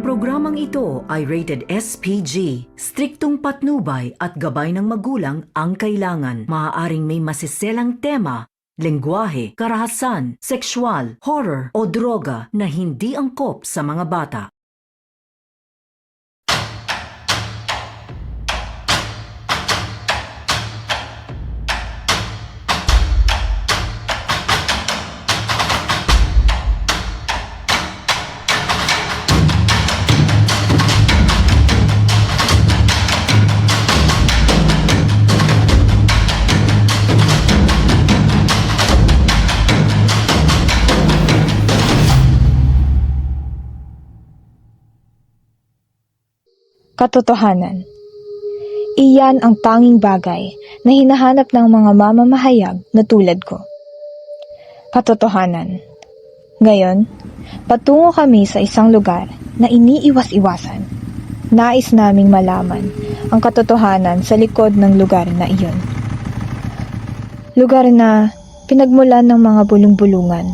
programang ito ay rated SPG. Striktong patnubay at gabay ng magulang ang kailangan. Maaaring may masiselang tema, lengguwahe, karahasan, sexual, horror o droga na hindi angkop sa mga bata. Katotohanan. Iyan ang tanging bagay na hinahanap ng mga mamamahayag na tulad ko. Katotohanan. Ngayon, patungo kami sa isang lugar na iniiwas-iwasan. Nais naming malaman ang katotohanan sa likod ng lugar na iyon. Lugar na pinagmulan ng mga bulong-bulungan.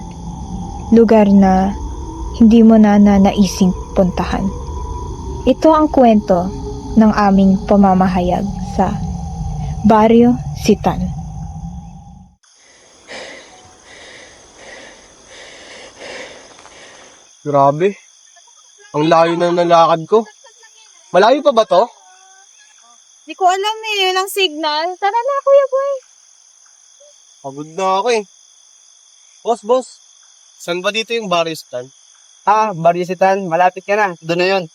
Lugar na hindi mo na naising puntahan. Ito ang kwento ng aming pamamahayag sa Baryo Sitan. Grabe. Ang layo na nalakad ko. Malayo pa ba to? Di ko alam eh, yun ang signal. Tara na, Kuya Boy. Pagod na ako eh. Boss. Saan ba dito yung Baristan? Baryo Sitan, malapit ka na. Doon na yun.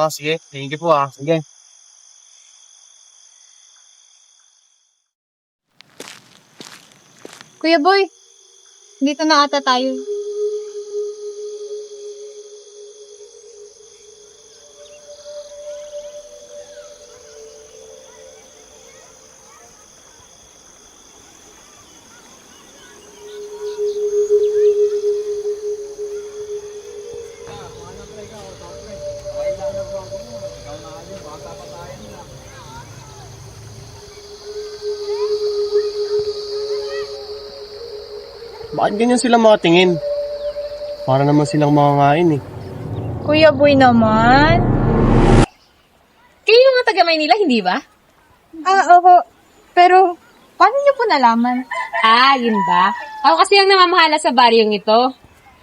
Sige. Thank you po Sige. Kuya Boy, dito na ata tayo. Bakit ganyan sila makatingin? Para naman silang mangangain eh. Kuya Boy naman. Kayo nga taga Maynila, hindi ba? Oo. Pero, paano niyo po nalaman? Yun ba? Ako kasi ang namamahala sa baryong ito.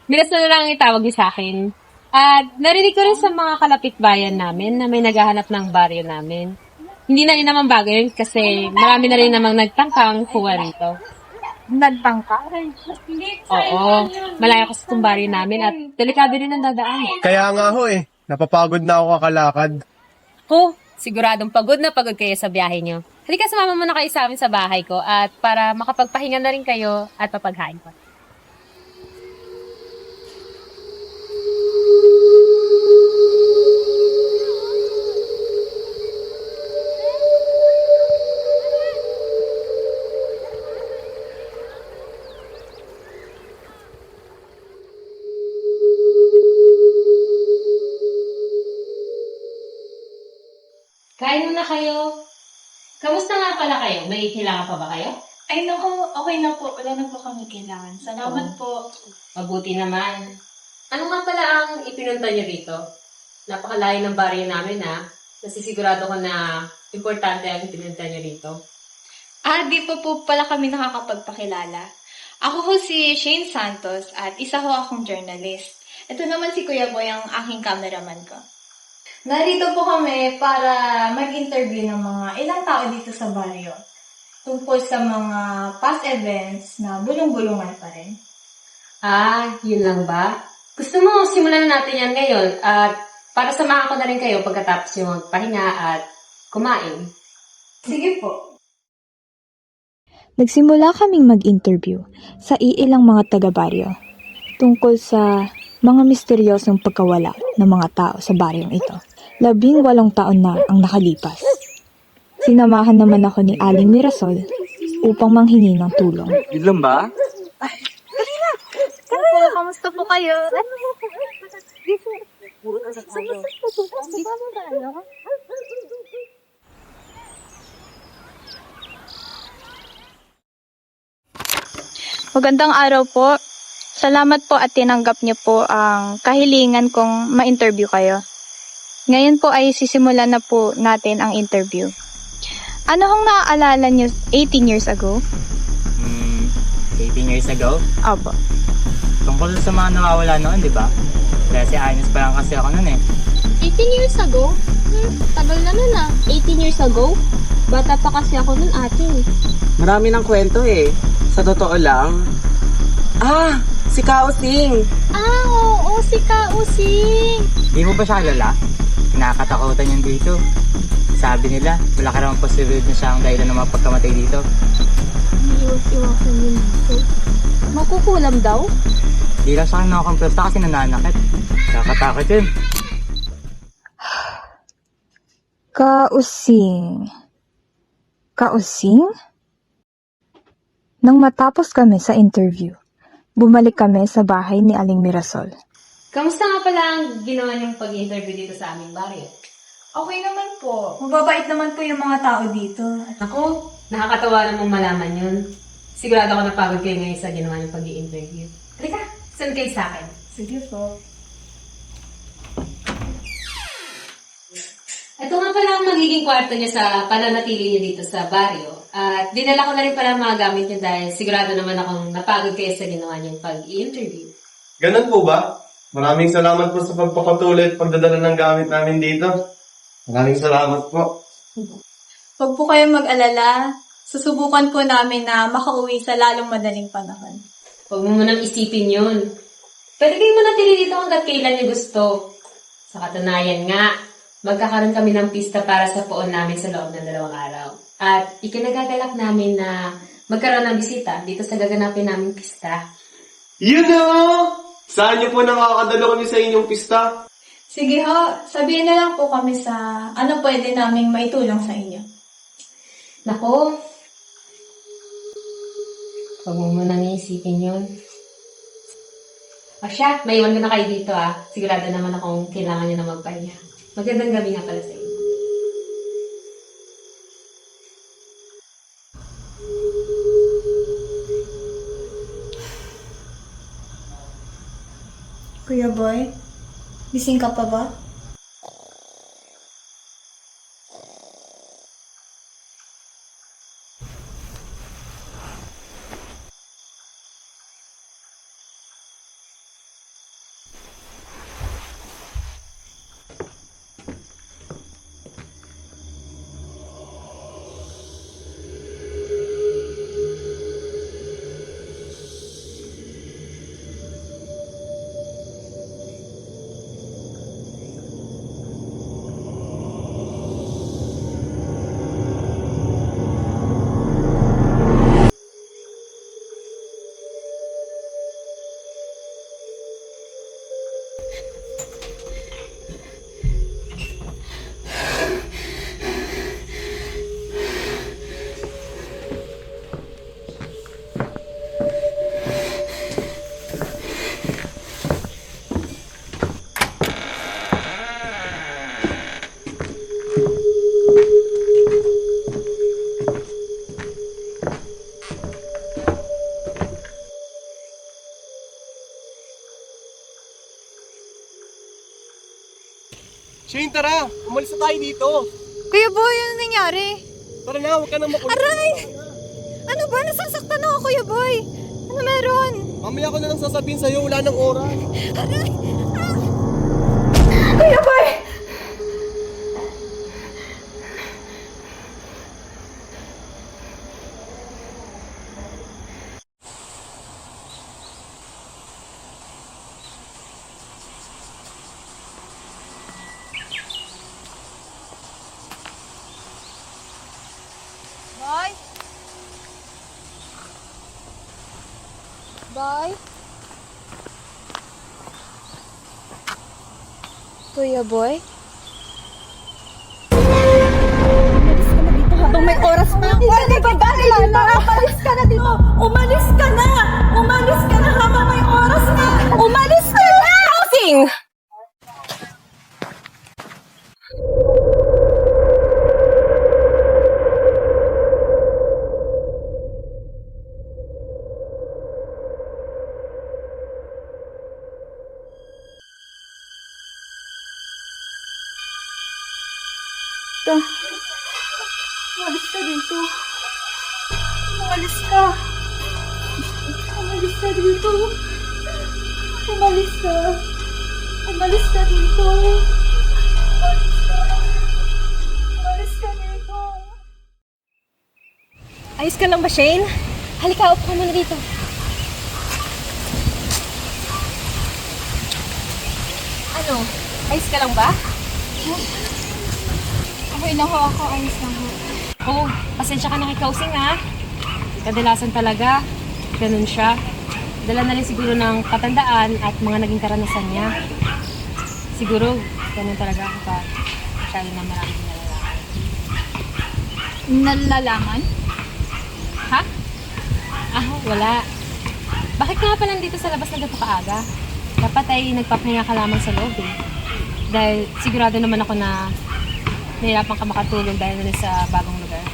Bilas na lang itawag niyo sa akin. At narinig ko rin sa mga kalapit-bayan namin na may naghahanap ng baryo namin. Hindi na rin naman bago yun kasi marami na rin namang nagtangkang kuha rito. Nagtangka? Oo, malayo kasi itong baryo namin at delikado rin ang dadaan. Kaya nga ho eh. Napapagod na ako kakalakad. Siguradong pagod na pagod kayo sa biyahe nyo. Halika, sumama muna kayo sa amin sa bahay ko at para makapagpahinga na rin kayo at papaghain ko. Kain muna kayo. Kamusta nga pala kayo? May kailangan pa ba kayo? Ay, naku, okay na po. Wala na po kami kailangan. Salamat po. Mabuti naman. Ano nga pala ang ipinunta niyo rito? Napakalayo ng baryo namin Nasisigurado ko na importante ang ipinunta niyo rito. Di pa po pala kami nakakapagpakilala. Ako ho si Shane Santos at isa ho akong journalist. Ito naman si Kuya Boy, ang aking cameraman ko. Narito po kami para mag-interview ng mga ilang tao dito sa baryo tungkol sa mga past events na bulong-bulungan pa rin. Yun lang ba? Gusto mo simulan na natin yan ngayon at para samahan ko na rin kayo pagkatapos yung magpahinga at kumain. Sige po. Nagsimula kaming mag-interview sa iilang mga taga-baryo tungkol sa mga misteryosong pagkawala ng mga tao sa baryong ito. 18 taon na ang nakalipas. Sinamahan naman ako ni Aling Mirasol upang manghingi ng tulong. Yun lang ba? Kamusta po kayo? Magandang araw po. Salamat po at tinanggap niyo po ang kahilingan kong ma-interview kayo. Ngayon po ay sisimulan na po natin ang interview. Ano hong naaalala niyo 18 years ago? 18 years ago? Opo. Tungkol sa mga nawawala noon, di ba? Kasi ayos pa lang kasi ako noon eh. 18 years ago? Tagal na nun ah. 18 years ago? Bata pa kasi ako nun ate. Marami ng kwento eh. Sa totoo lang. Si Kaosing. Ah, oo, si Kausing. Di mo ba siya kilala? Nakakatakutan yun dito. Sabi nila, wala ka naman posibilidad na siya ang dahilan ng mga pagkamatay dito. Iwas-iwasan yun dito. Makukulam daw? Di lang siya nakakompresta kasi nananakit. Nakakatakot yun. Kausing. Kausing? Nang matapos kami sa interview, bumalik kami sa bahay ni Aling Mirasol. Kamusta nga pala ang ginawa niyong pag-interview dito sa aming baryo? Okay naman po. Mababait naman po yung mga tao dito. Ako, nakakatawa namang malaman yun. Sigurado ako napagod kayo ngayon sa ginawa niyong pag-i-interview. Halika, send kayo sa akin. Sige po. Ito nga pala ang magiging kwarto niya sa pananatili niya dito sa baryo. At dinala ko na rin pala ang mga gamit niya dahil sigurado naman akong napagod kayo sa ginawa niyong pag-i-interview. Ganun po ba? Maraming salamat po sa pagpapatuloy at pagdadala ng gamit namin dito. Maraming salamat po. Huwag po kayong mag-alala. Susubukan po namin na makauwi sa lalong madaling panahon. Huwag mo munang isipin yun. Pwede kayo manatili dito hanggat kailan niyo gusto. Sa katunayan nga, magkakaroon kami ng pista para sa poon namin sa loob ng 2 araw. At ikinagagalak namin na magkaroon ng bisita dito sa gaganapin naming pista. You know! Saan niyo po nakakadalo kami sa inyong pista? Sige ho, sabihin na lang po kami sa ano pwede naming maitulong sa inyo. Nako, huwag mo munang iisipin yun. O siya, maiwan ko na kayo dito ah. Sigurado naman akong kailangan niyo na magpahinga. Magandang gabi nga pala sa inyo. Kuya Boy, gising ka pa ba? Shane, tara! Umalis na tayo dito! Kuya Boy, ano nangyari? Tara na, huwag ka nang makulit. Aray! Ano ba? Nasasaktan ako, Kuya Boy! Ano meron? Mamaya ko na lang sasabihin sa'yo, wala nang oras. Aray! Kuya Boy! Boy? Boy? Kuya Boy? Umalis ka na dito habang may oras pa. Pwede ba ba nila? Umalis ka na dito. Umalis ka na! Umalis ka na habang may oras na! Umalis ka na! Housing! ka. Umalis ka dito. Umalis ka. Umalis ka dito. Umalis ka. Umalis ka dito. Umalis ka. Umalis ka dito. Ayos ka lang ba, Shane? Halika, upo ka muna dito. Ano? Ayos ka lang ba? Okay lang ho ako, ayos lang ho. Oo, pasensya ka na kay Kausing, ha? Kadalasan talaga, ganun siya. Dala na rin siguro ng katandaan at mga naging karanasan niya. Siguro, ganun talaga kapag masyado na maraming nalalaman. Nalalaman? Ha? Ah, wala. Bakit ka nga pa nandito sa labas na gato kaaga? Dapat ay nagpapahinga ka lamang sa loob eh. Dahil sigurado naman ako na nahirapan ka makatulog dahil na sa bagong lugar.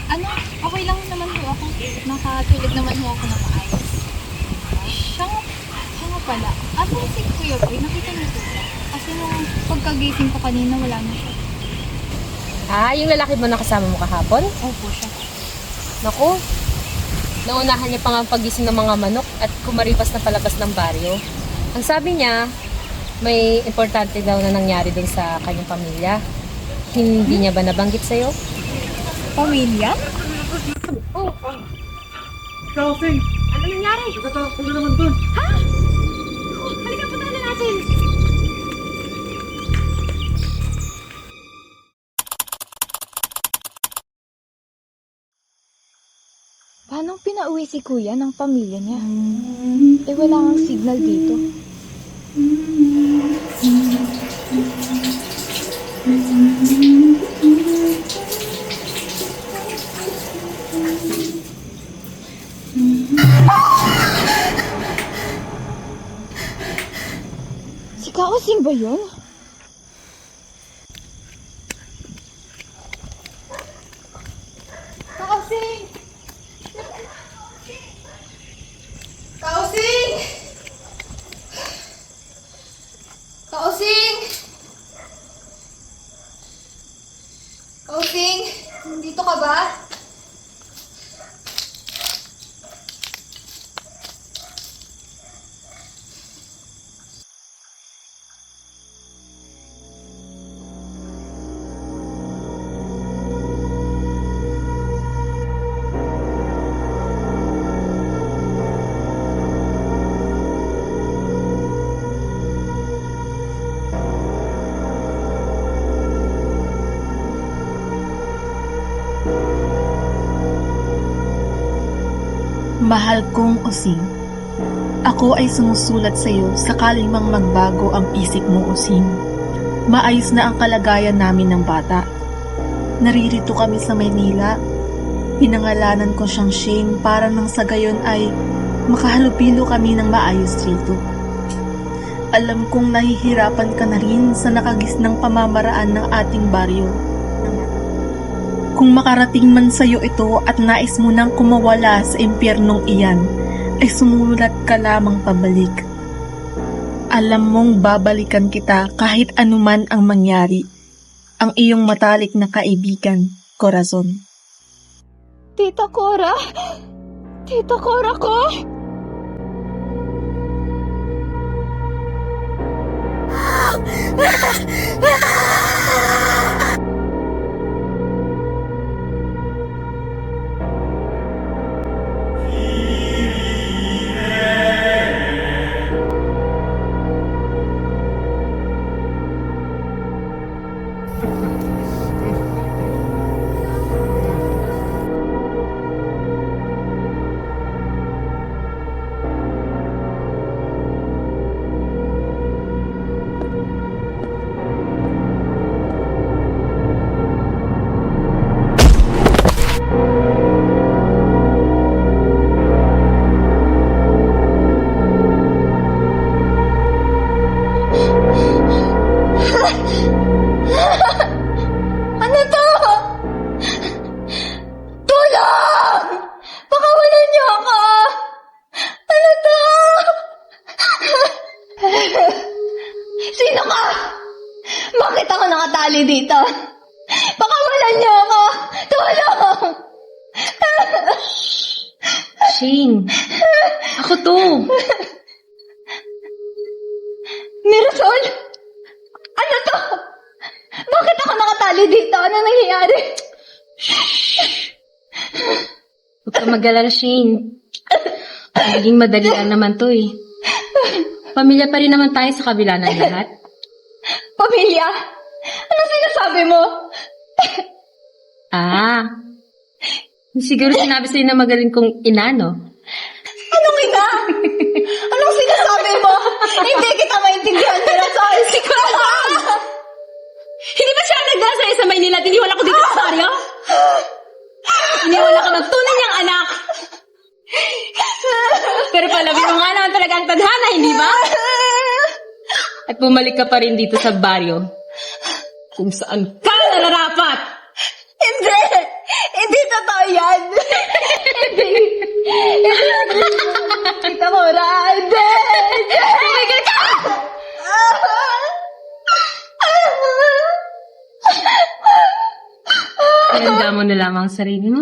Ano? Okay lang naman ho ako. Nakatulog naman ho ako na maayos. Siya nga pala. Ano si Kuya Boy? Nakita niyo po ba? Kasi nung pagkagising ko kanina, wala na siya. Ah, yung lalaki mo nakasama mo kahapon? Opo siya. Naku, naunahan niya pa nga ang pagising ng mga manok at kumaripas na palabas ng baryo. Ang sabi niya, may importante daw na nangyari dun sa kanyang pamilya. Hindi niya ba nabanggit sa'yo? Pamilya? Oo. Kausing! Ano nangyari? Nagkatakas na naman dun. Halika, puntahan na natin. Paano pinauwi si Kuya ng pamilya niya? Eh wala kang signal dito. Si Kaosing ba yun? Kausing! Kausing! Kausing! Kausing! Nandito ka ba? Mahal kong Osing, ako ay sumusulat sa iyo sakaling mang magbago ang isip mo, Osing. Maayos na ang kalagayan namin ng bata. Naririto kami sa Maynila. Pinangalanan ko siyang Shane para nang sa gayon ay makahalupilo kami ng maayos rito. Alam kong nahihirapan ka na rin sa nakagisnang pamamaraan ng ating baryo. Kung makarating man sa'yo ito at nais mo nang kumawala sa impyernong iyan, ay sumulat ka lamang pabalik. Alam mong babalikan kita kahit anuman ang mangyari. Ang iyong matalik na kaibigan, Corazon. Tita Cora! Tita Cora ko! Ano to? Tulong! Pakawalan niyo ako! Ano to? Sino ka? Bakit ako nakatali dito? Shane, ako to. Mirasol! Ano to? Bakit ako nakatali dito? Ano nangyayari? Huwag ka mag-alala, Shane. Magiging madali lang naman to eh. Pamilya pa rin naman tayo sa kabila ng lahat. Pamilya? Anong sinasabi mo? Siguro sinabi sa'yo na magaling kong ina, no? Anong ina? Anong sinasabi mo? Hindi kita maintindihan, Mirasol. Hindi ba siya nagdala sa'yo sa Maynila at iniwala ko dito sa baryo? Iniwala ka ng tunay niyang anak. Pero palabi mo nga naman talaga ang tadhana, hindi ba? At bumalik ka pa rin dito sa baryo kung saan ka nararapat. Hindi! Hindi totoo yan! Hindi! Kita mo, Hindi! Tumigil ka! Pinanda mo na lamang ang sarili mo.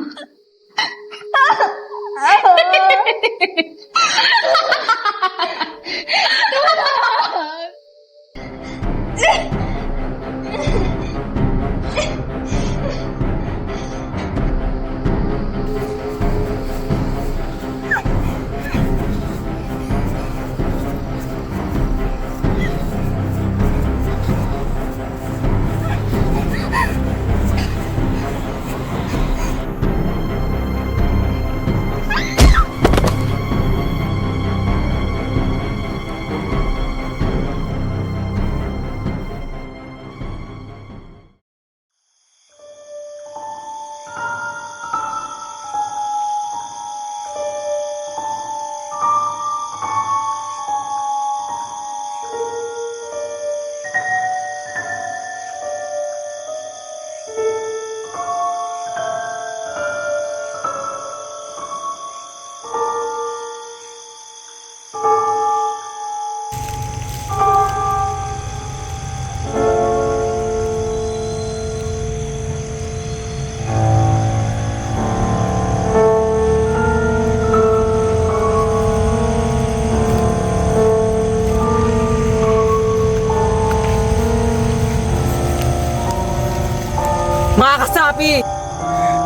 Mga kasapi!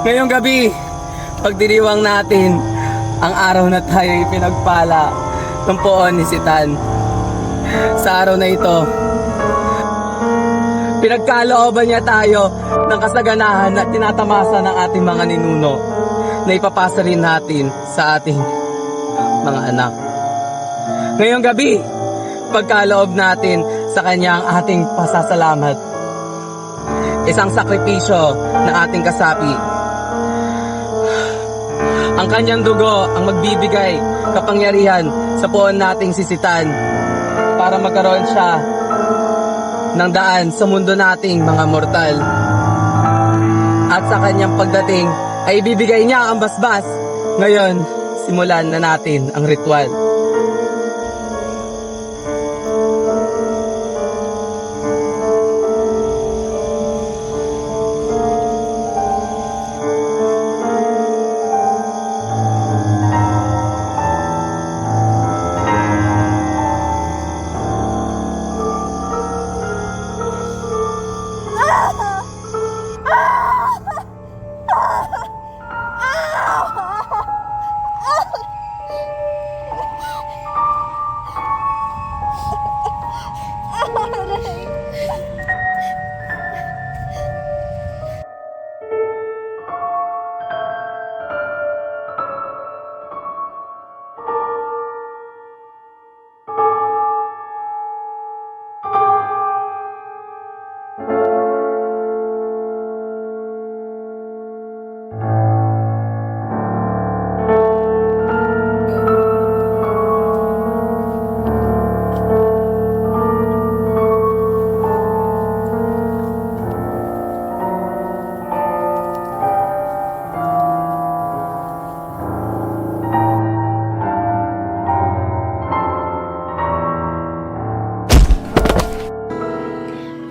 Ngayong gabi, pagdiriwang natin ang araw na tayo pinagpala ng poon ni Sitan. Sa araw na ito, pinagkalooban niya tayo ng kasaganahan at tinatamasa ng ating mga ninuno na ipapasa rin natin sa ating mga anak. Ngayong gabi, pagkaloob natin sa kanya ang ating pasasalamat. Isang sakripisyo ng ating kasapi. Ang kanyang dugo ang magbibigay kapangyarihan sa poon nating sisitan para magkaroon siya ng daan sa mundo nating mga mortal. At sa kanyang pagdating ay ibibigay niya ang basbas. Ngayon, simulan na natin ang ritual.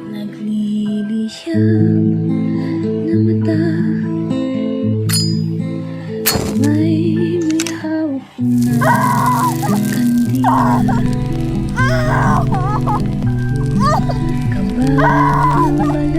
Nagliliyang na mata Kembali